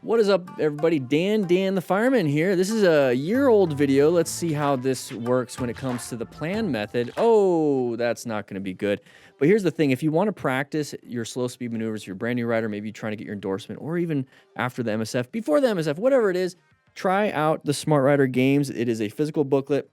What is up, everybody? Dan the Fireman here. This is a year-old video. Let's see how this works when it comes to the plan method. Oh, that's not going to be good. But here's the thing. If you want to practice your slow speed maneuvers, if you're a brand new rider, maybe you're trying to get your endorsement, or even after the MSF, before the MSF, whatever it is, try out the Smart Rider Games. It is a physical booklet.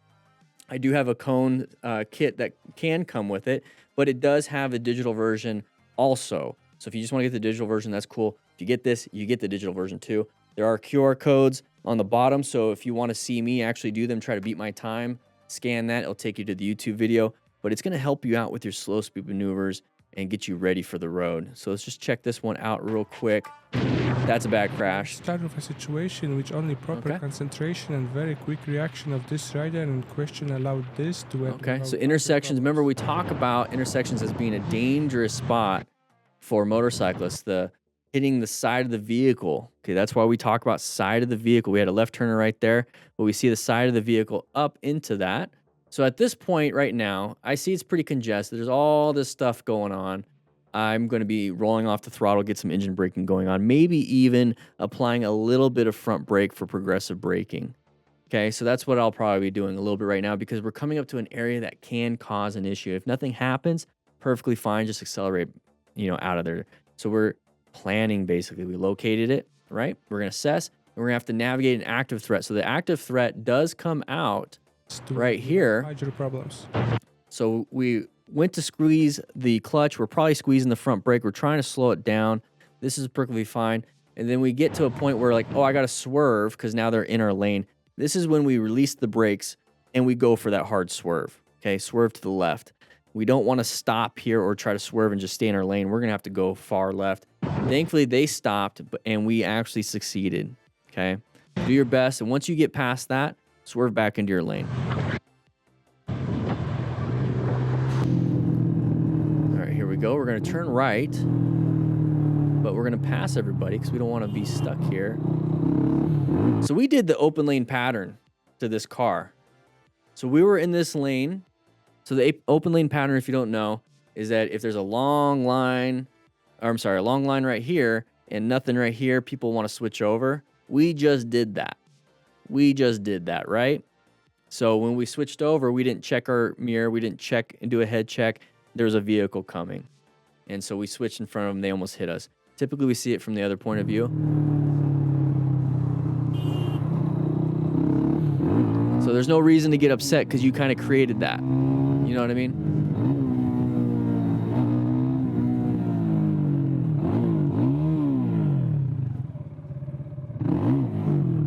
I do have a cone kit that can come with it, but it does have a digital version also. So if you just want to get the digital version, that's cool. If you get this, you get the digital version too. There are QR codes on the bottom, so if you want to see me actually do them, try to beat my time, scan that. It'll take you to the YouTube video, but it's going to help you out with your slow speed maneuvers and get you ready for the road. So let's just check this one out real quick. That's a bad crash. Start with a situation which only proper concentration and very quick reaction of this rider in question allowed this to happen. Okay, so intersections. Remember, we talk about intersections as being a dangerous spot for motorcyclists. The hitting the side of the vehicle. Okay, that's why we talk about side of the vehicle. We had a left turner right there, but we see the side of the vehicle up into that. So at this point right now, I see it's pretty congested. There's all this stuff going on. I'm going to be rolling off the throttle, get some engine braking going on, maybe even applying a little bit of front brake for progressive braking. Okay, so that's what I'll probably be doing a little bit right now because we're coming up to an area that can cause an issue. If nothing happens, perfectly fine, just accelerate, out of there. So we're planning, basically. We located it, right? We're going to assess, and we're going to have to navigate an active threat. So the active threat does come out right here. Major problems. So we went to squeeze the clutch. We're probably squeezing the front brake. We're trying to slow it down. This is perfectly fine. And then we get to a point where like, oh, I got to swerve because now they're in our lane. This is when we release the brakes and we go for that hard swerve. Okay, swerve to the left. We don't want to stop here or try to swerve and just stay in our lane. We're going to have to go far left. Thankfully, they stopped, and we actually succeeded. Okay? Do your best, and once you get past that, swerve back into your lane. All right, here we go. We're going to turn right, but we're going to pass everybody because we don't want to be stuck here. So we did the open lane pattern to this car. So we were in this lane. So the open lane pattern, if you don't know, is that if there's a long line right here and nothing right here, people want to switch over. We just did that. Right? So when we switched over, we didn't check our mirror. We didn't check and do a head check. There's a vehicle coming. And so we switched in front of them. They almost hit us. Typically, we see it from the other point of view. So there's no reason to get upset because you kind of created that. You know what I mean?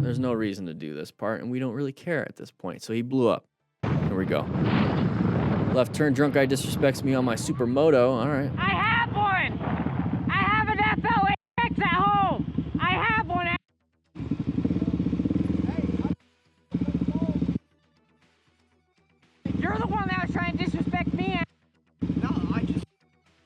There's no reason to do this part, and we don't really care at this point. So he blew up. Here we go. Left turn, drunk guy disrespects me on my supermoto. All right. I have one! I have an FLX at home! I have one! You're the one that was trying to disrespect me. No, I just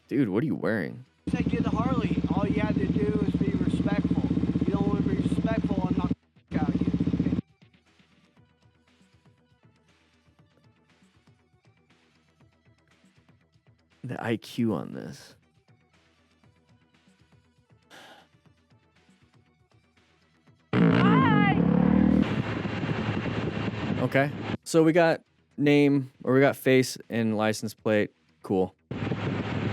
Dude, what are you wearing? said get the Harley. All you had to do is be respectful. You don't want to be respectful, I'm not gonna out you. The IQ on this. Hi! Okay. So we got name, or we got face and license plate. Cool.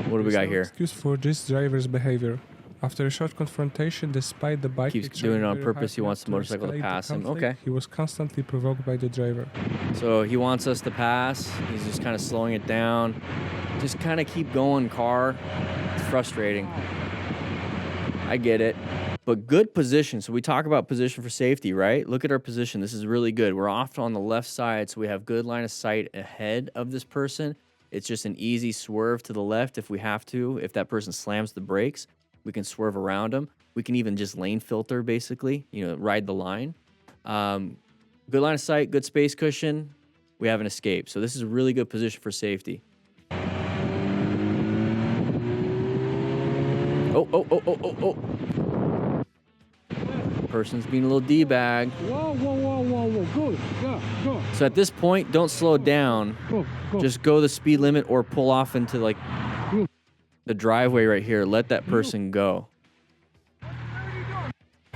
What do we got here? Excuse for this driver's behavior. After a short confrontation, despite the bike Keeps doing it on purpose. He wants the motorcycle to pass him. Okay. He was constantly provoked by the driver. So he wants us to pass. He's just kind of slowing it down. Just kind of keep going, car. It's frustrating. I get it. But good position. So we talk about position for safety, right? Look at our position. This is really good. We're off on the left side, so we have good line of sight ahead of this person. It's just an easy swerve to the left if we have to. If that person slams the brakes, we can swerve around them. We can even just lane filter, basically, ride the line. Good line of sight, good space cushion. We have an escape. So this is a really good position for safety. Oh. Person's being a little D-bag. Whoa, go, go. So at this point, don't slow down. Go. Just go the speed limit or pull off into like the driveway right here. Let that person go.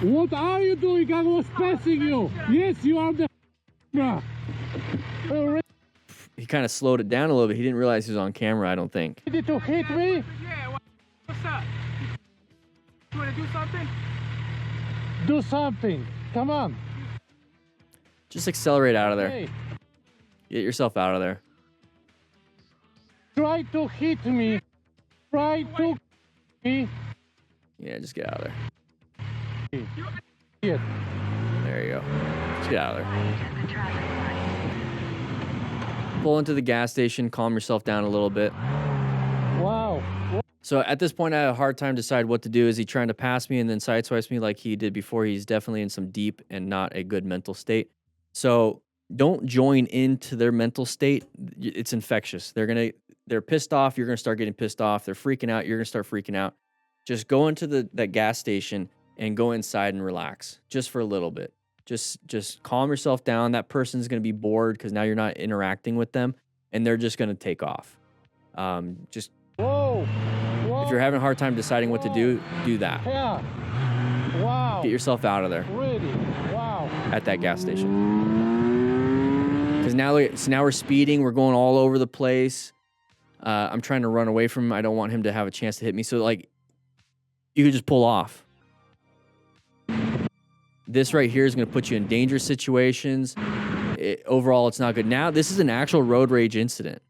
What are you doing? I was passing you. Yes, you are the. He kind of slowed it down a little bit. He didn't realize he was on camera, I don't think. Ready to hit me? Yeah, what's up? You wanna do something? Do something. Come on. Just accelerate out of there. Hey, Get yourself out of there. try to hit me. Try to hit me. Yeah, just get out of there. Yes. There you go. Just get out of there. Pull into the gas station, calm yourself down a little bit. Wow. So at this point, I had a hard time decide what to do. Is he trying to pass me and then sideswipes me like he did before? He's definitely in some deep and not a good mental state. So don't join into their mental state. It's infectious. They're pissed off. You're gonna start getting pissed off. They're freaking out. You're gonna start freaking out. Just go into that gas station and go inside and relax just for a little bit. Just calm yourself down. That person's gonna be bored because now you're not interacting with them, and they're just gonna take off. Just Whoa. Whoa. if you're having a hard time deciding what to do that. Yeah. Wow. Get yourself out of there Really? Wow. at that gas station. Because now we're speeding. We're going all over the place. I'm trying to run away from him. I don't want him to have a chance to hit me. So like, you could just pull off. This right here is going to put you in dangerous situations. Overall, it's not good. Now, this is an actual road rage incident.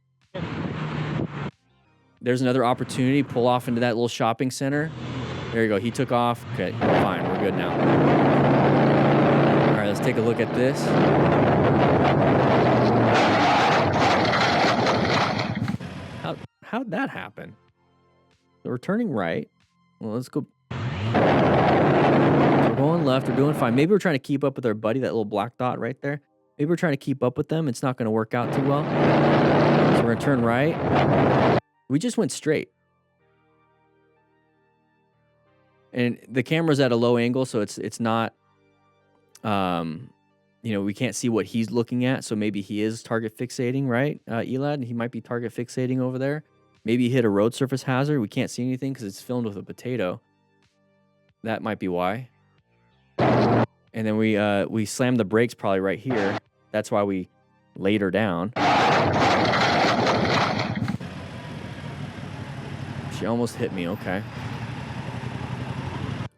There's another opportunity. Pull off into that little shopping center. There you go. He took off. Okay, fine. We're good now. All right, let's take a look at this. How'd that happen? So we're turning right. Well, let's go. We're going left. We're doing fine. Maybe we're trying to keep up with our buddy, that little black dot right there. Maybe we're trying to keep up with them. It's not going to work out too well. So we're going to turn right. We just went straight. And the camera's at a low angle, so it's not, we can't see what he's looking at. So maybe he is target fixating, right, Elad? He might be target fixating over there. Maybe he hit a road surface hazard. We can't see anything because it's filmed with a potato. That might be why. And then we slammed the brakes probably right here. That's why we laid her down. She almost hit me, okay.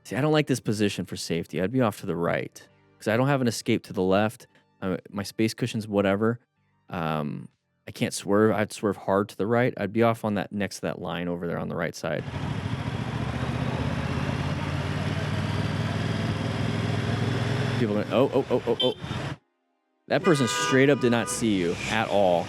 See, I don't like this position for safety. I'd be off to the right because I don't have an escape to the left. My space cushion's whatever. I can't swerve. I'd swerve hard to the right. I'd be off on that next to that line over there on the right side. People are going, oh. That person straight up did not see you at all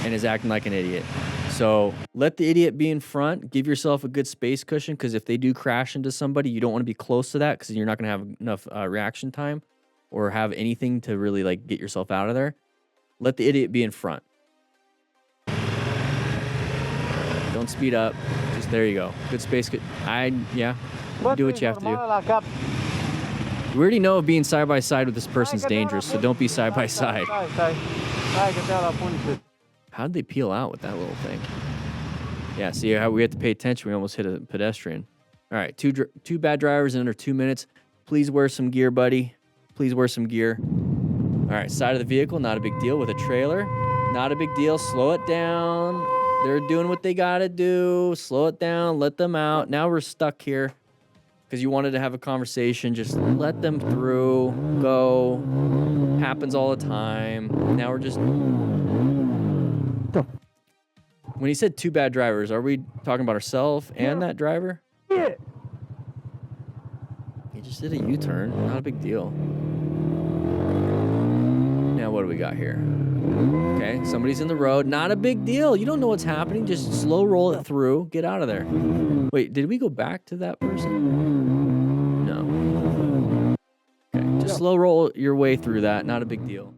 and is acting like an idiot. So let the idiot be in front. Give yourself a good space cushion because if they do crash into somebody, you don't want to be close to that because you're not going to have enough reaction time or have anything to really like get yourself out of there. Let the idiot be in front. Don't speed up. Just there you go. Good space. Do what you have to do. We already know being side by side with this person's dangerous, so don't be side by side. How'd they peel out with that little thing? Yeah, see how we have to pay attention. We almost hit a pedestrian. All right, two bad drivers in under 2 minutes. Please wear some gear, buddy. Please wear some gear. All right, side of the vehicle, not a big deal. With a trailer, not a big deal. Slow it down. They're doing what they gotta do. Slow it down, let them out. Now we're stuck here because you wanted to have a conversation. Just let them through, go. Happens all the time. Now we're just... When he said two bad drivers, are we talking about ourselves and that driver? Yeah. He just did a U-turn. Not a big deal. Now what do we got here? Okay, somebody's in the road. Not a big deal. You don't know what's happening. Just slow roll it through. Get out of there. Wait, did we go back to that person? No. Okay, just slow roll your way through that. Not a big deal.